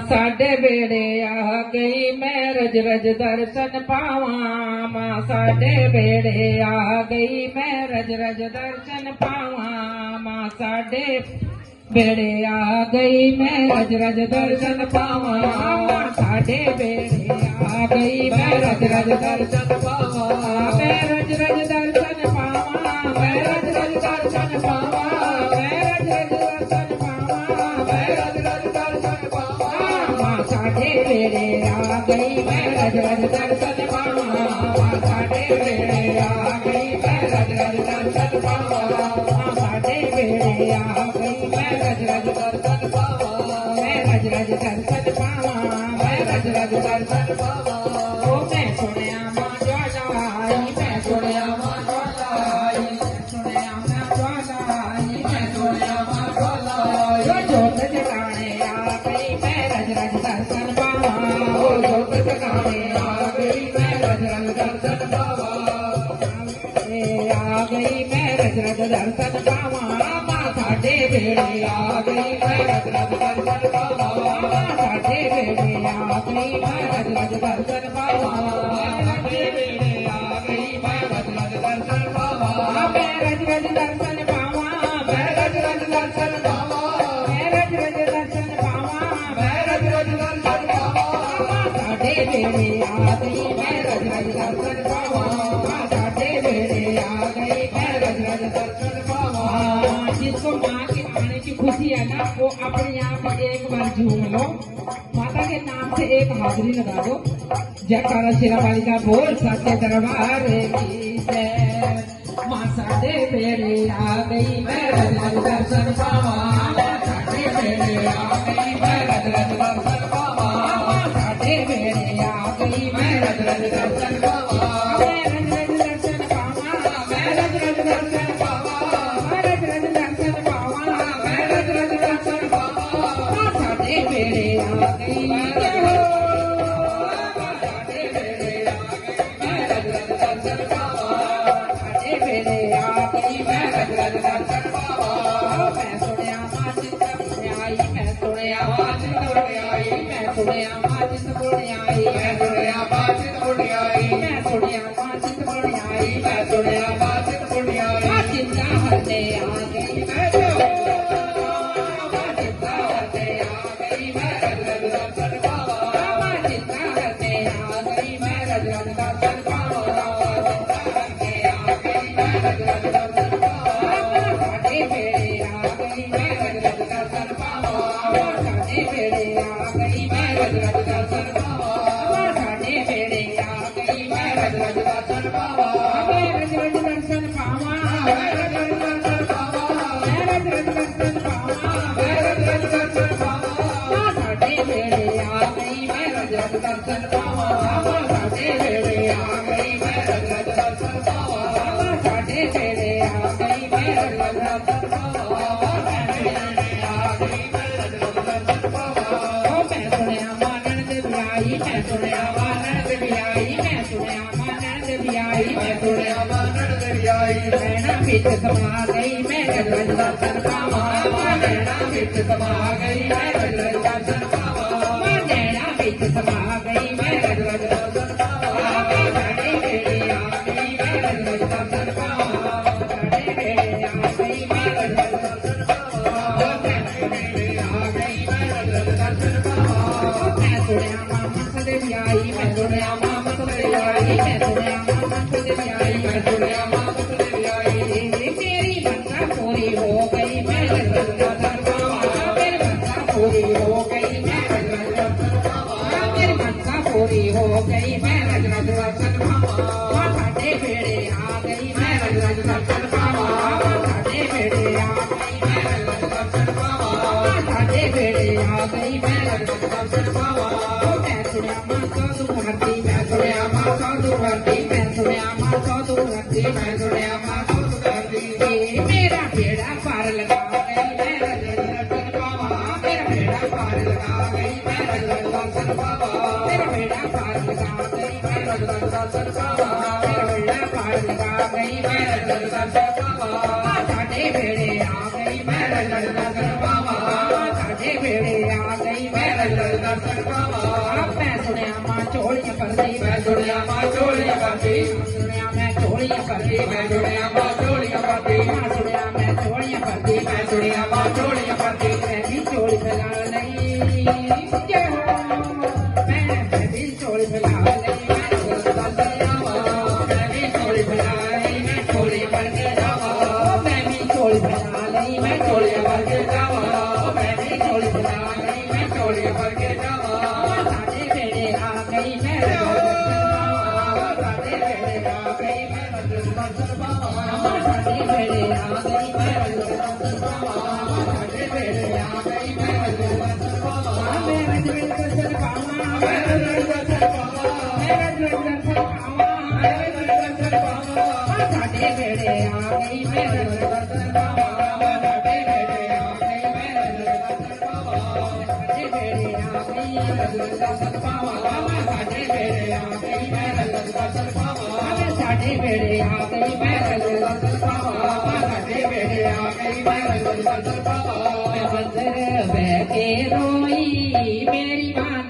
साडे बेड़े आ गई मैं रज रज दर्शन पावा। माँ साडे बेड़े आ गई मैं रज रज दर्शन पावा। माँ साडे बेड़े आ गई मैं रज रज दर्शन पावा। माँ साडे बेड़े आ गई मैं रज रज दर्शन पावा। मैं रज रज दर्शन पावा। मैं रज रज दर्शन पावा। मैं रज रज दर्शन पावा। मैं रज रज दर्शन पावा। माँ साडे बेड़े आ गई मैं रज रज दर्शन पावा। माँ साडे बेड़े आ गई मैं रज रज दर्शन पावा। माँ साडे बेड़े आ गई मैं रज रज दर्शन पावा। मैं रज रज दर्शन पावा। मैं रज रज दर्शन पावा। ओ मैं सुनिया माँ ज्वाला आई। मैं सुनिया माँ ज्वाला आई। मैं सुनिया माँ ज्वाला आई। मैं सुनिया माँ ज्वाला आई। जोत जगाने आ गई मैं रज रज दर्शन पावा। ओ जोत जगाने आ गई मैं रज रज दर्शन पावा। आ गई मैं रज रज दर्शन पावा। माँ साडे बेड़े आ गई मैं रज रज दर्शन पावा। माँ साडे बेड़े आ गई मैं रज रज दर्शन पावा। साडे बेड़े आ गई मैं रज रज दर्शन पावा। मैं रज रज दर्शन पावा। मैं रज रज दर्शन पावा। मैं रज रज दर्शन पावा। मैं रज रज दर्शन पावा। साडे बेड़े आ गई मैं रज रज दर्शन पावा। साडे बेड़े आ गई मैं रज रज दर्शन पावा। जिसको माँ के आने की खुशी है ना वो अपने यहाँ पर एक बार झूम लो। माता के नाम से एक हाजरी लगा दो। जयकारा शेरा वाली का बोल सच्चे दरबार की जय। माँ साडे बेड़े आ गई मैं रज रज दर्शन पावा। साडे बेड़े आ गई मैं रज रज दर्शन पावा। साडे बेड़े आ गई मैं रज रज दर्शन पावा। मैं रज रज दर्शन पावा। मैं रज रज दर्शन पावा। मैं रज रज दर्शन पावा। मैं रज रज दर्शन पावा। साडे बेड़े आ गई जय हो। साडे बेड़े आ गई मैं रज रज दर्शन पावा। साडे बेड़े आ गई मैं रज रज दर्शन पावा। मैं सुनिया माँ चिंतपूर्णी आई। मैं सुनिया माँ चिंतपूर्णी आई। मैं सुनिया माँ चिंतपूर्णी आई। मैं सुनिया माँ चिंतपूर्णी आई। मैं सुनिया माँ चिंतपूर्णी आई। मैं सुनिया माँ चिंतपूर्णी आई। माँ चिंता हरने आ गई मैं चिंता हरने आ गई मैं रज रज दर्शन पावा। माँ चिंता हरने आ गई मैं रज रज दर्शन पावा। चिंता हरने आ गई मैं रज रज दर्शन पावा। साडे बेड़े आ गई मैं रज रज दर्शन पावा। साडे बेड़े आ गई मैं रज रज दर्शन पावा। साडे बेड़े आ गई मैं रज रज दर्शन पावा। मैं रज रज दर्शन पावा। मैं रज रज दर्शन पावा। मैं रज रज दर्शन पावा। मैं रज रज दर्शन पावा। साडे बेड़े आ गई मैं रज रज दर्शन पावा। साडे बेड़े आ गई मैं रज रज दर्शन पावा। साडे बेड़े आ गई मैं रज रज दर्शन पावा। साडे बेड़े आ गई मैं रज रज दर्शन पावा। ओ मैं सुनिया माँ नंद आई। मैं सुनिया माँ नंद आई। मैं सुनिया माँ नंद आई। मैं सुनिया माँ नंद आई। नैना बिच समा गई मैं रज रज दर्शन पावा। नैना बिच समा गई मैं रज रज दर्शन पावा। नैना बिच समा गई मैं रज रज दर्शन पावा। साडे बेड़े आ गई मैं रज रज दर्शन पावा। साडे बेड़े आ गई मैं रज रज दर्शन पावा। साडे बेड़े आ गई मैं रज रज दर्शन पावा। मैं सुनिया माँ मत देवी आई। मैं सुनिया माँ मत देवी आई। मैं सुनिया माँ मत देवी आई। मैं सुनिया माँ मत देवी आई। मेरी मनसा पूरी हो गई मैं रज रज दर्शन पावा। मेरी मनसा पूरी हो गई मैं रज रज दर्शन पावा। मेरी मनसा पूरी हो गई मैं रज रज दर्शन पावा। साडे बेड़े आ गई मैं रज रज दर्शन पावा। साडे बेड़े आ गई मैं रज रज दर्शन पावा। साडे बेड़े आ गई मैं रज रज दर्शन पावा। मैं सुनिया माँ साधु भरती। मैं सुनिया माँ साधु भरती। मैं सुनिया माँ साधु भरती। मैं सुनिया माँ साधु भरती। मेरा बेड़ा पार लगा गई मैं रज रज दर्शन पावा। मेरा बेड़ा पार लगा गई मैं रज रज दर्शन पावा। मेरा बेड़ा पार लगा गई मैं रज रज दर्शन पावा। मेरा बेड़ा पार लगा गई मैं रज रज दर्शन पावा। साडे बेड़े आ गई मैं रज रज दर्शन पावा। साडे बेड़े आ गई मैं रज रज ਦਰਸ਼ਨ ਪਾਵਾਂ ਮੈਂ ਸੁਣਿਆ ਮਾਂ ਝੋਲੀਆਂ ਭਰਦੀ ਮੈਂ ਸੁਣਿਆ ਮਾਂ ਝੋਲੀਆਂ ਭਰਦੀ ਸੁਣਿਆ ਮੈਂ ਝੋਲੀਆਂ ਭਰਦੀ ਮੈਂ ਸੁਣਿਆ ਮਾਂ ਝੋਲੀਆਂ ਭਰਦੀ ਮੈਂ ਸੁਣਿਆ ਮੈਂ ਝੋਲੀਆਂ ਭਰਦੀ ਮੈਂ ਸੁਣਿਆ ਮਾਂ ਝੋਲੀਆਂ ਭਰਦੀ ਮੈਂ ਵੀ ਝੋਲੀ ਫੈਲਾ ਲਈ ਜੈ ਹੋ ਮੈਂ ਵੀ ਝੋਲੀ ਫੈਲਾ ਲਈ ਮੈਂ ਦਰਸ਼ਨ ਪਾਵਾਂ ਮੈਂ ਵੀ ਝੋਲੀ ਫੈਲਾਈ ਮੈਂ ਝੋਲੀ ਭਰ ਕੇ ਜਾਵਾਂ ਮੈਂ ਵੀ ਝੋਲੀ ਫੈਲਾ ਲਈ ਮੈਂ ਝੋਲੀ ਭਰ ਕੇ ਜਾਵਾਂ ਮੈਂ ਵੀ ਝੋਲੀ ਫੈਲਾ ਲਈ ਮੈਂ ਝੋਲੀ ਭਰ ਕੇ ਜਾਵਾਂ ਸਾਡੇ ਵੇੜੇ ਆ ਗਈ ਮੈਂ ਸਾਡੇ ਵੇੜੇ ਆ ਗਈ ਮੈਂ ਦਰਸ਼ਨ ਪਾਵਾਂ ਸਾਡੇ ਵੇੜੇ ਆ ਗਈ ਮੈਂ ਸਾਡੇ ਵੇੜੇ ਆ ਗਈ ਮੈਂ ਦਰਸ਼ਨ ਪਾਵਾਂ ਮੈਂ ਰਜਵੇ ਦਰਸ਼ਨ ਪਾਵਾਂ ਮੈਂ ਦਰਸ਼ਨ ਪਾਵਾਂ ਮੈਂ ਰਜਵੇ ਦਰਸ਼ਨ ਪਾਵਾਂ ਮੈਂ ਦਰਸ਼ਨ ਪਾਵਾਂ ਸਾਡੇ ਵੇੜੇ ਆ ਗਈ ਮੈਂ ਦਰਸ਼ਨ ਪਾਵਾਂ ਸਾਡੇ ਵੇੜੇ ਆ ਗਈ ਮੈਂ ਦਰਸ਼ਨ ਪਾਵਾਂ ਸਾਡੇ ਵੇੜੇ ਆ ਗਈ ਦਰਸ਼ਨ ਪਾਵਾਂ ਸਾਡੇ ਵੇੜੇ ਆ ਗਈ ਮੈਂ ਦਰਸ਼ਨ ਪਾਵਾਂ ਸਾਡੇ ਵੇੜੇ ਆ ਗਈ ਮੈਂ ਦਰਸ਼ਨ ਪਾਵਾਂ ਸਾਡੇ ਵੇੜੇ ਆ ਗਈ ਮੈਂ ਦਰਸ਼ਨ ਪਾਵਾਂ ਮੰਦਰ ਬਹਿ ਕੇ ਰੋਈ ਮੇਰੀ ਮਾਂ